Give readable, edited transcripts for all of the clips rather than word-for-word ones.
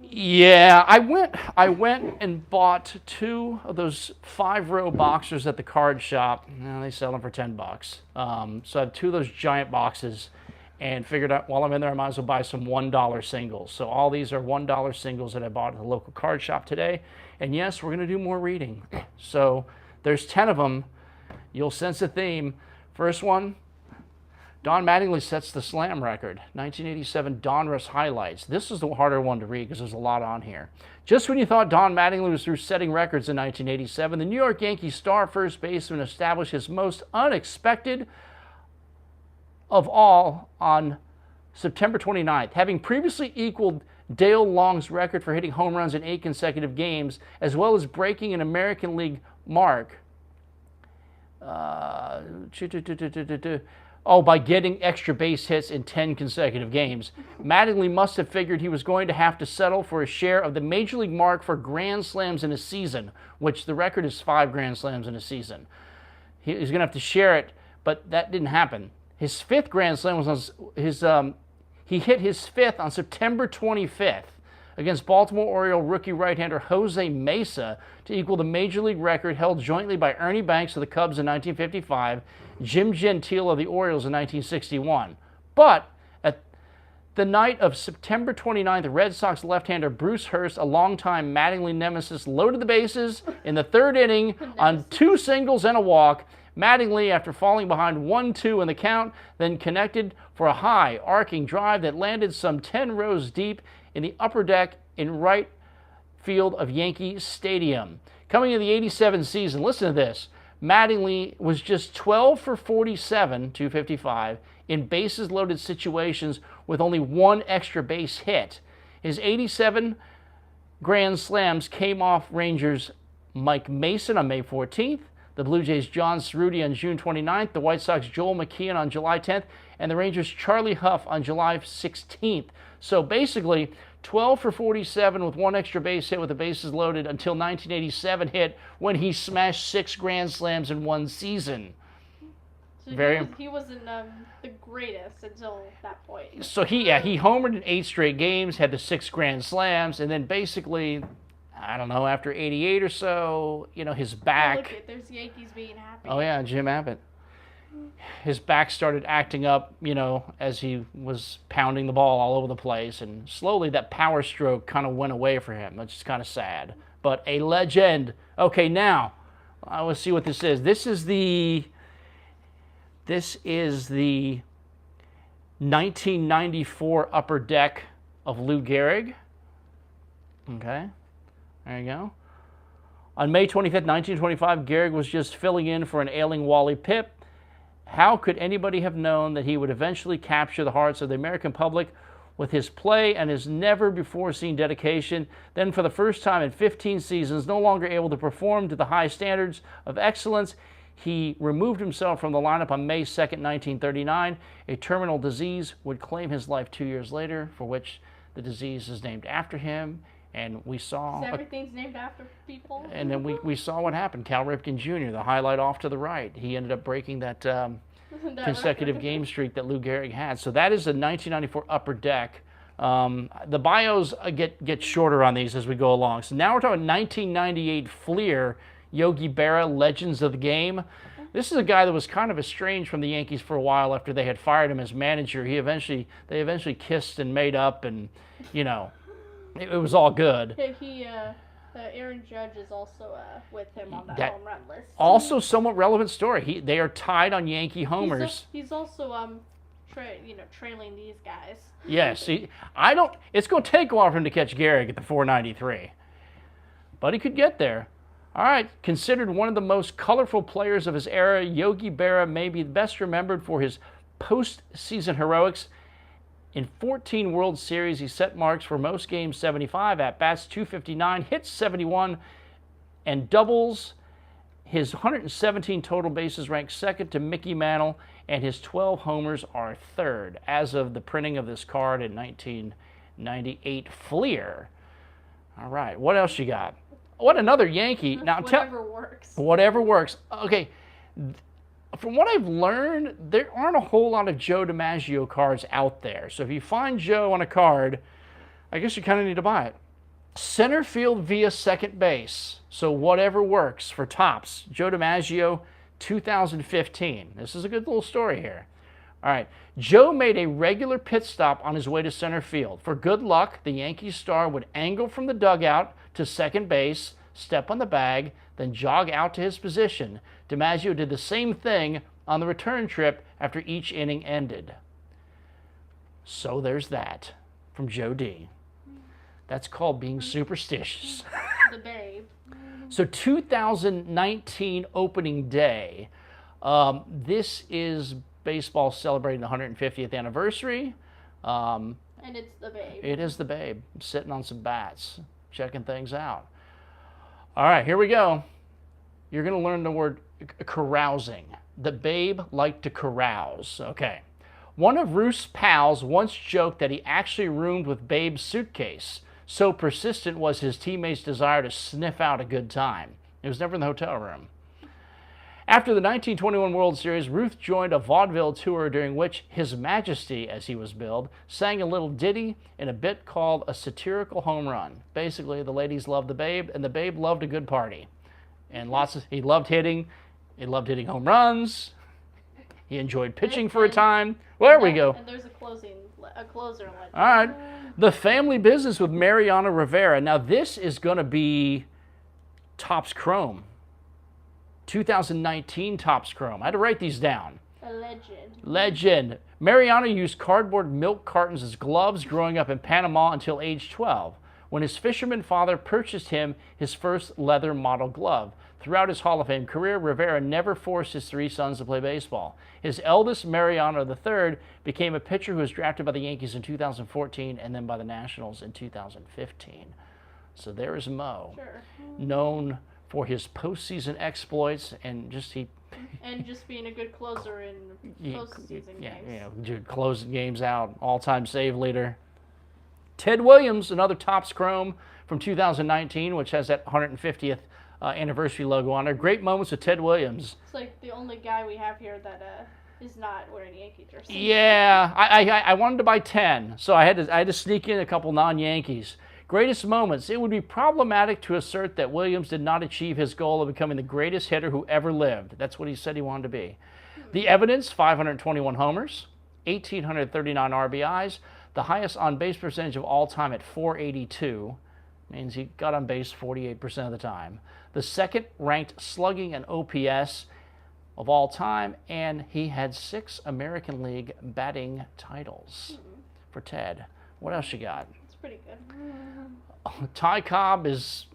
Yeah, I went and bought 2 of those 5-row boxers at the card shop. Now they sell them for $10. So I have 2 of those giant boxes, and figured out while I'm in there, I might as well buy some $1 singles. So all these are $1 singles that I bought at the local card shop today. And yes, we're going to do more reading. So there's 10 of them. You'll sense a theme. First one, Don Mattingly sets the slam record. 1987 Donruss highlights. This is the harder one to read because there's a lot on here. Just when you thought Don Mattingly was through setting records in 1987, the New York Yankees star first baseman established his most unexpected of all on September 29th, having previously equaled Dale Long's record for hitting home runs in 8 consecutive games, as well as breaking an American League mark. By getting extra base hits in 10 consecutive games. Mattingly must have figured he was going to have to settle for a share of the Major League mark for Grand Slams in a season, which the record is 5 Grand Slams in a season. He's going to have to share it, but that didn't happen. His 5th Grand Slam was he hit his 5th on September 25th against Baltimore Oriole rookie right-hander Jose Mesa to equal the Major League record held jointly by Ernie Banks of the Cubs in 1955, Jim Gentile of the Orioles in 1961. But at the night of September 29th, the Red Sox left-hander Bruce Hurst, a longtime Mattingly nemesis, loaded the bases in the 3rd inning on 2 singles and a walk. Mattingly, after falling behind 1-2 in the count, then connected for a high, arcing drive that landed some 10 rows deep in the upper deck in right field of Yankee Stadium. Coming into the 87 season, listen to this. Mattingly was just 12 for 47, 255, in bases loaded situations with only 1 extra base hit. His 87 Grand Slams came off Rangers' Mike Mason on May 14th, the Blue Jays' John Cerruti on June 29th, the White Sox' Joel McKeon on July 10th, and the Rangers' Charlie Huff on July 16th. So basically, 12 for 47 with 1 extra base hit with the bases loaded until 1987 hit when he smashed 6 Grand Slams in 1 season. So he wasn't the greatest until that point. So he homered in 8 straight games, had the 6 Grand Slams, and then basically, I don't know, after 88 or so, his back. Look at there's Yankees being happy. Oh yeah, Jim Abbott. His back started acting up, as he was pounding the ball all over the place, and slowly that power stroke kind of went away for him, which is kind of sad. But a legend. Okay, now let's see what this is. This is the 1994 upper deck of Lou Gehrig. Okay. There you go. On May 25th, 1925, Gehrig was just filling in for an ailing Wally Pipp. How could anybody have known that he would eventually capture the hearts of the American public with his play and his never-before-seen dedication? Then, for the first time in 15 seasons, no longer able to perform to the high standards of excellence, he removed himself from the lineup on May 2nd, 1939. A terminal disease would claim his life 2 years later, for which the disease is named after him. And we saw... So everything's named after people? And then we saw what happened. Cal Ripken Jr., the highlight off to the right. He ended up breaking that consecutive game streak that Lou Gehrig had. So that is a 1994 upper deck. The bios get shorter on these as we go along. So now we're talking 1998 Fleer, Yogi Berra, Legends of the Game. This is a guy that was kind of estranged from the Yankees for a while after they had fired him as manager. They eventually kissed and made up, and it was all good. Aaron Judge is also with him on that home run list. Also, somewhat relevant story. They are tied on Yankee homers. He's also trailing these guys. Yes, it's going to take a while for him to catch Gehrig at the 493, but he could get there. All right, considered one of the most colorful players of his era, Yogi Berra may be best remembered for his postseason heroics. In 14 World Series, he set marks for most games 75, at-bats 259, hits 71, and doubles. His 117 total bases rank second to Mickey Mantle, and his 12 homers are third, as of the printing of this card in 1998 Fleer. All right, what else you got? What another Yankee. Now, works. Whatever works. Okay, from what I've learned, there aren't a whole lot of Joe DiMaggio cards out there. So if you find Joe on a card, I guess you kind of need to buy it. Center field via second base. So whatever works for Topps. Joe DiMaggio, 2015. This is a good little story here. All right. Joe made a regular pit stop on his way to center field. For good luck, the Yankees star would angle from the dugout to second base, step on the bag, then jog out to his position. DiMaggio did the same thing on the return trip after each inning ended. So there's that from Joe D. That's called being superstitious. The babe. So 2019 opening day. This is baseball celebrating the 150th anniversary. And it's the babe. It is the babe. Sitting on some bats, checking things out. All right, here we go. You're going to learn the word carousing. The babe liked to carouse. Okay. One of Ruth's pals once joked that he actually roomed with Babe's suitcase. So persistent was his teammates' desire to sniff out a good time. It was never in the hotel room. After the 1921 World Series, Ruth joined a vaudeville tour during which His Majesty, as he was billed, sang a little ditty in a bit called a satirical home run. Basically, the ladies loved the babe, and the babe loved a good party. And he loved hitting home runs. He enjoyed pitching for a time. Well, there we go. And there's a closer legend. All right. The Family Business with Mariano Rivera. Now, this is going to be Topps Chrome. 2019 Topps Chrome. I had to write these down. A legend. Legend. Mariano used cardboard milk cartons as gloves growing up in Panama until age 12, when his fisherman father purchased him his first leather model glove. Throughout his Hall of Fame career, Rivera never forced his three sons to play baseball. His eldest, Mariano III, became a pitcher who was drafted by the Yankees in 2014 and then by the Nationals in 2015. So there is Mo, Sure. known for his postseason exploits and just being a good closer in postseason games. Dude, closing games out, all-time save leader. Ted Williams, another Topps Chrome from 2019, which has that 150th anniversary logo on there. Great moments with Ted Williams. It's like the only guy we have here that is not wearing a Yankee jersey. Yeah, I wanted to buy 10, so I had to sneak in a couple non-Yankees. Greatest moments. It would be problematic to assert that Williams did not achieve his goal of becoming the greatest hitter who ever lived. That's what he said he wanted to be. The evidence, 521 homers, 1,839 RBIs, the highest on-base percentage of all time at .482. Means he got on base 48% of the time. The second-ranked slugging and OPS of all time, and he had 6 American League batting titles for Ted. What else you got? It's pretty good. Ty Cobb is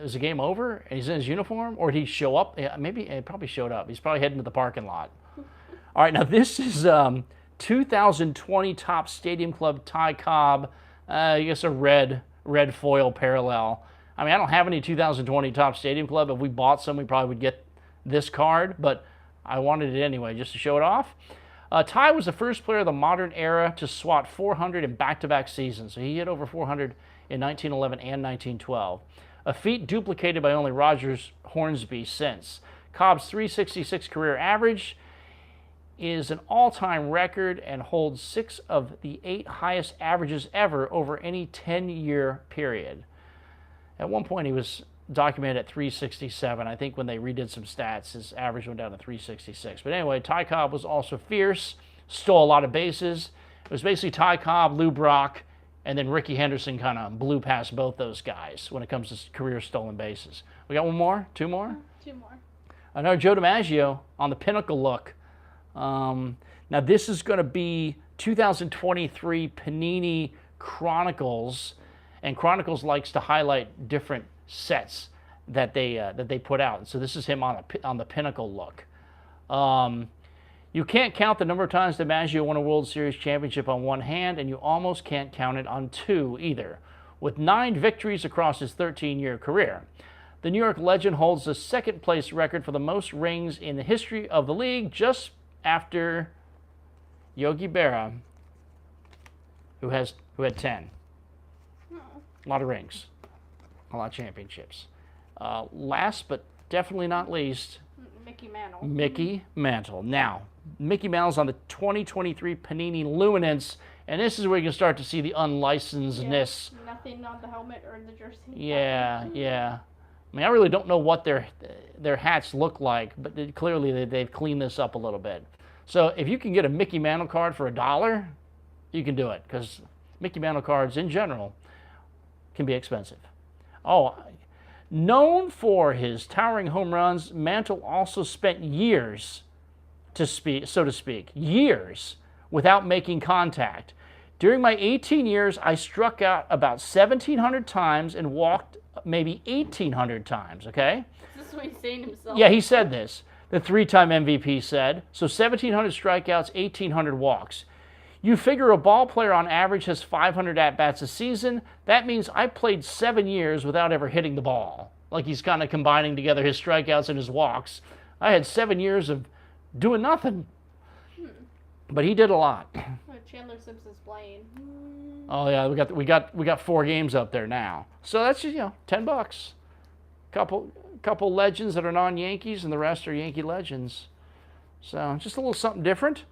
the game over and he's in his uniform, or did he show up? Yeah, maybe he probably showed up. He's probably heading to the parking lot. All right, now this is 2020 Topps Stadium Club Ty Cobb. I guess a red foil parallel. I mean, I don't have any 2020 Topps Stadium Club. If we bought some, we probably would get this card, but I wanted it anyway just to show it off. Ty was the first player of the modern era to swat 400 in back-to-back seasons. So he hit over 400 in 1911 and 1912. A feat duplicated by only Rogers Hornsby since. Cobb's 366 career average is an all-time record and holds 6 of the 8 highest averages ever over any 10-year period. At one point, he was documented at 367. I think when they redid some stats, his average went down to 366. But anyway, Ty Cobb was also fierce, stole a lot of bases. It was basically Ty Cobb, Lou Brock, and then Ricky Henderson kind of blew past both those guys when it comes to career stolen bases. We got one more? 2 more? 2 more. Another Joe DiMaggio on the pinnacle look. Now this is going to be 2023 Panini Chronicles, and Chronicles likes to highlight different sets that they put out. So this is him on the pinnacle look. You can't count the number of times DiMaggio won a World Series championship on one hand, and you almost can't count it on 2 either, with 9 victories across his 13-year career. The New York legend holds the second-place record for the most rings in the history of the league, just after Yogi Berra, who had 10. A lot of rings, a lot of championships. Last but definitely not least, Mickey Mantle. Mickey Mantle. Now, Mickey Mantle's on the 2023 Panini Luminance, and this is where you can start to see the unlicenssedness. Yeah, nothing on the helmet or the jersey. Yeah. I mean, I really don't know what their hats look like, but clearly they've cleaned this up a little bit. So if you can get a Mickey Mantle card for $1, you can do it, because Mickey Mantle cards in general can be expensive. Oh, known for his towering home runs, Mantle also spent years, so to speak, years without making contact. During my 18 years, I struck out about 1,700 times and walked maybe 1,800 times, okay? Is this what he's saying himself? Yeah, he said this. The 3-time MVP said. So 1,700 strikeouts, 1,800 walks. You figure a ball player on average has 500 at-bats a season. That means I played 7 years without ever hitting the ball. Like he's kind of combining together his strikeouts and his walks. I had 7 years of doing nothing. But he did a lot. Chandler Simpson's playing. Oh yeah, we got 4 games up there now. So that's just, $10. Couple legends that are non-Yankees, and the rest are Yankee legends. So just a little something different.